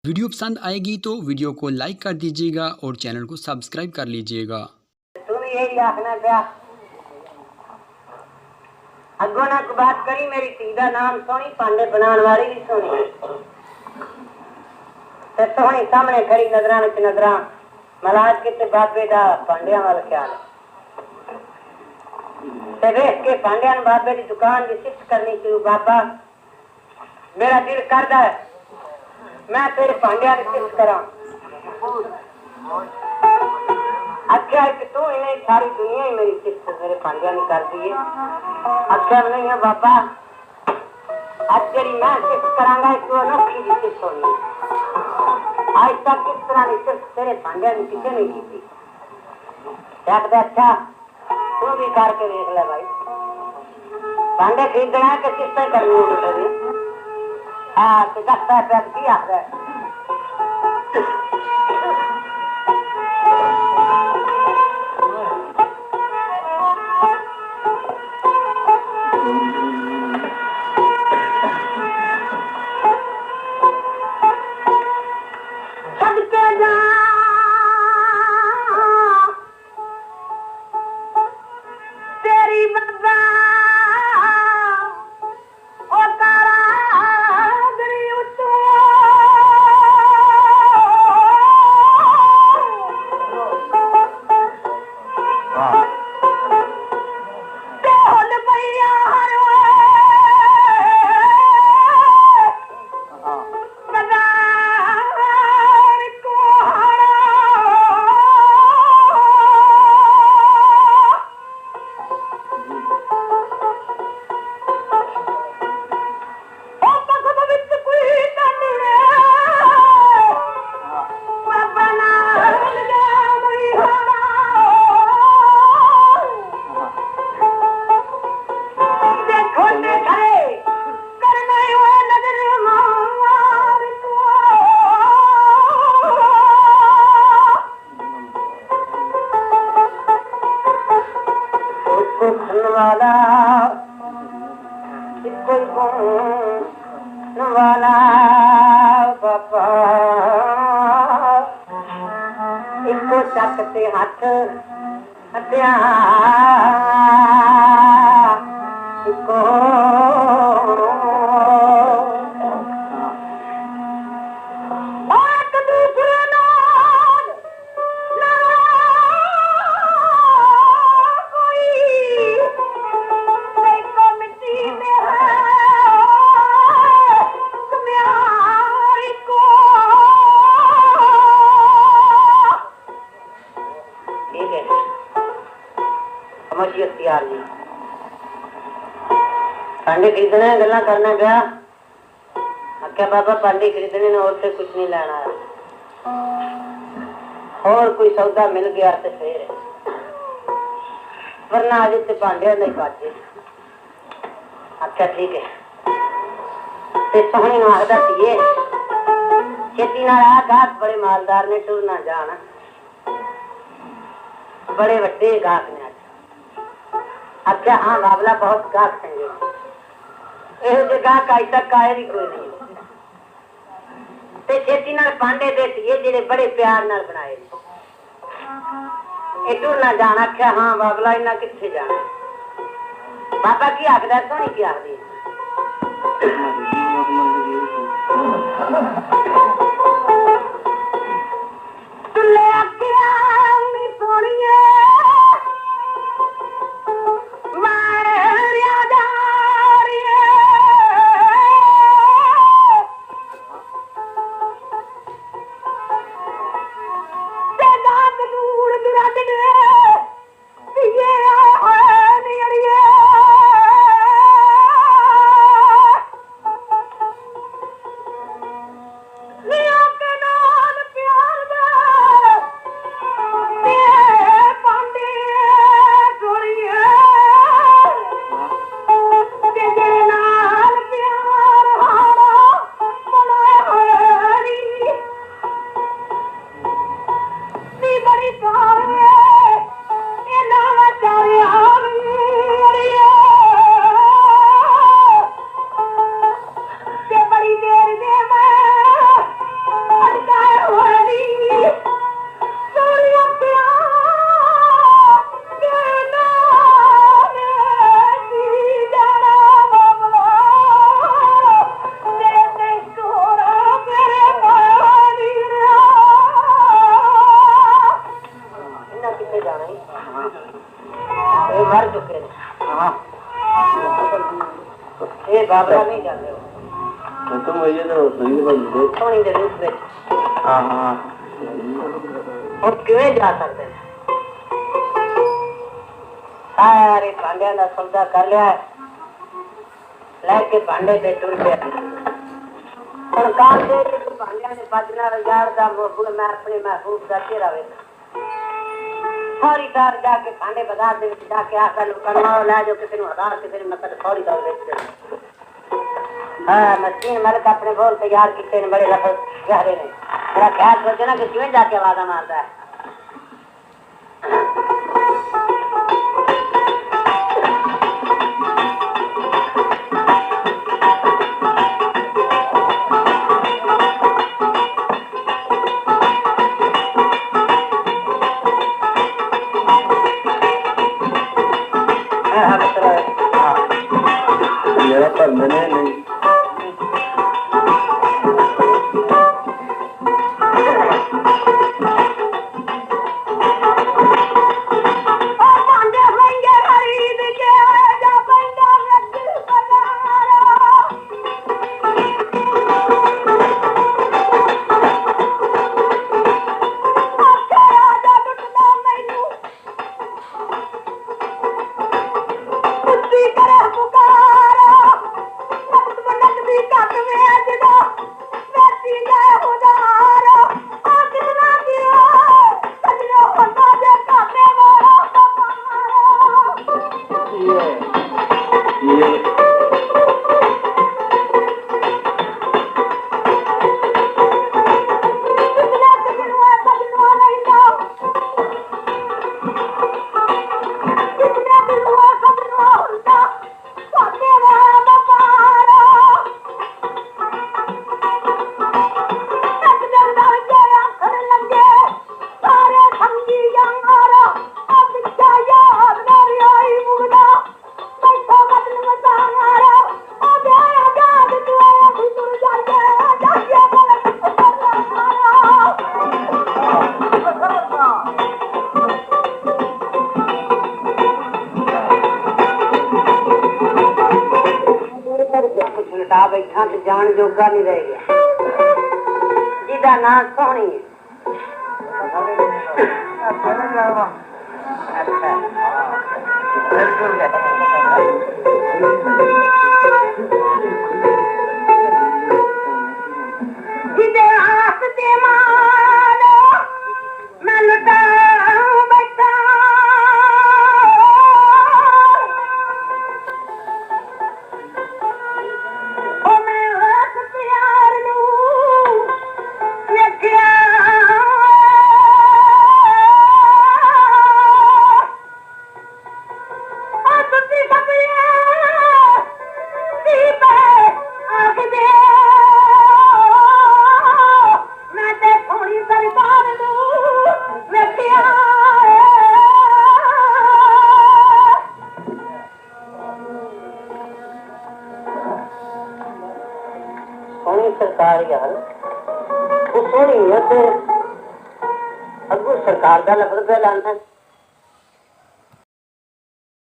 Video पसंद आएगी तो वीडियो को लाइक कर दीजिएगा और चैनल को सब्सक्राइब कर लीजिएगा। तुम यही आखना क्या अगो ना को बात करी मेरी धी का नाम सोनी पांडे बनाने वाली भी सोनी ते सोनी सामने खड़ी नजरां विच नजरां मलाज के ते बाबे दा पांडिया वाल ख्याल ते वेख के पांडिया ने बाबे की दुकान की शिफ्ट करनी शुरू। बाबा मेरा दिल करदा है मैं तेरे पांडिया की शिफ्ट करा। अच्छा है कि तू इन्हें सारी दुनिया ही मेरी शिफ्ट मेरे पांडिया ने कर दी है। अच्छा नहीं है बाबा अब तेरी मैं शिफ्ट करांगा तू अनोखी की शिफ्ट होनी। आज तक किस तरह की शिफ्ट तेरे पांडिया ने किसी नहीं की थी। अच्छा तू भी करके देख ले भाई पांडे खरीदना है कि शिफ्ट करनी है। हाँ तो 10 रुपया की आखिर वाला बाबा इको चकते हाथ हथिया इको पांडे खरीदने गल्ला करना गया आख्या बाबा पांडे खरीदने ने और से कुछ नहीं लेना और कोई सौदा मिल गया तो फिर वरना आज इतने पांडे नहीं पाते। आख्या ठीक है ते सोहनी आखदा धीए खेती गाहक बड़े मालदार ने टुर ना जाना बड़े वड्डे गाहक ने। अच्छा हाँ बाबला बहुत गाहक संगे गाहक अज तक आए भी कोई नहीं ते खेती नाल पांडे दे धीए जेडे बड़े प्यार नाल बनाए टुर ना जाना। आख्या हाँ बाबला इन्ना किथे जाना। बाबा की आखदा सोनी की आखदी बाबरा नहीं जाते हो तुम ये तो सही बात है सोनी दे रूप में हां हां और क्यों जा सकते हैं सारे भांडे का सौदा कर लिया लेके भांडे पे टूट गया सरकार दे तो भांडे ने बजना यार दा मुंह में अपने महबूब का चेहरा वे फौरी तार जाके भांडे बाजार दे जाके आकर लुकड़वा ला जो किसी ने हजार किसी ने मतलब फौरी तार बेच दे हाँ मस्कीन मलिक अपने बोल तैयार किए ने बड़े लफज गहरे ने मेरा ख्याल सोचे ना कि क्यों जाके आवाज़ मारता है मेरा पर मैंने नहीं बैठा तो जान जोगा नहीं रह गया जिदा ना सोनी है जिदे हाथ ते मारो मैं लुटा बैठा सरकार यार वो सोनी है अगू सरकार का लफज पे लाना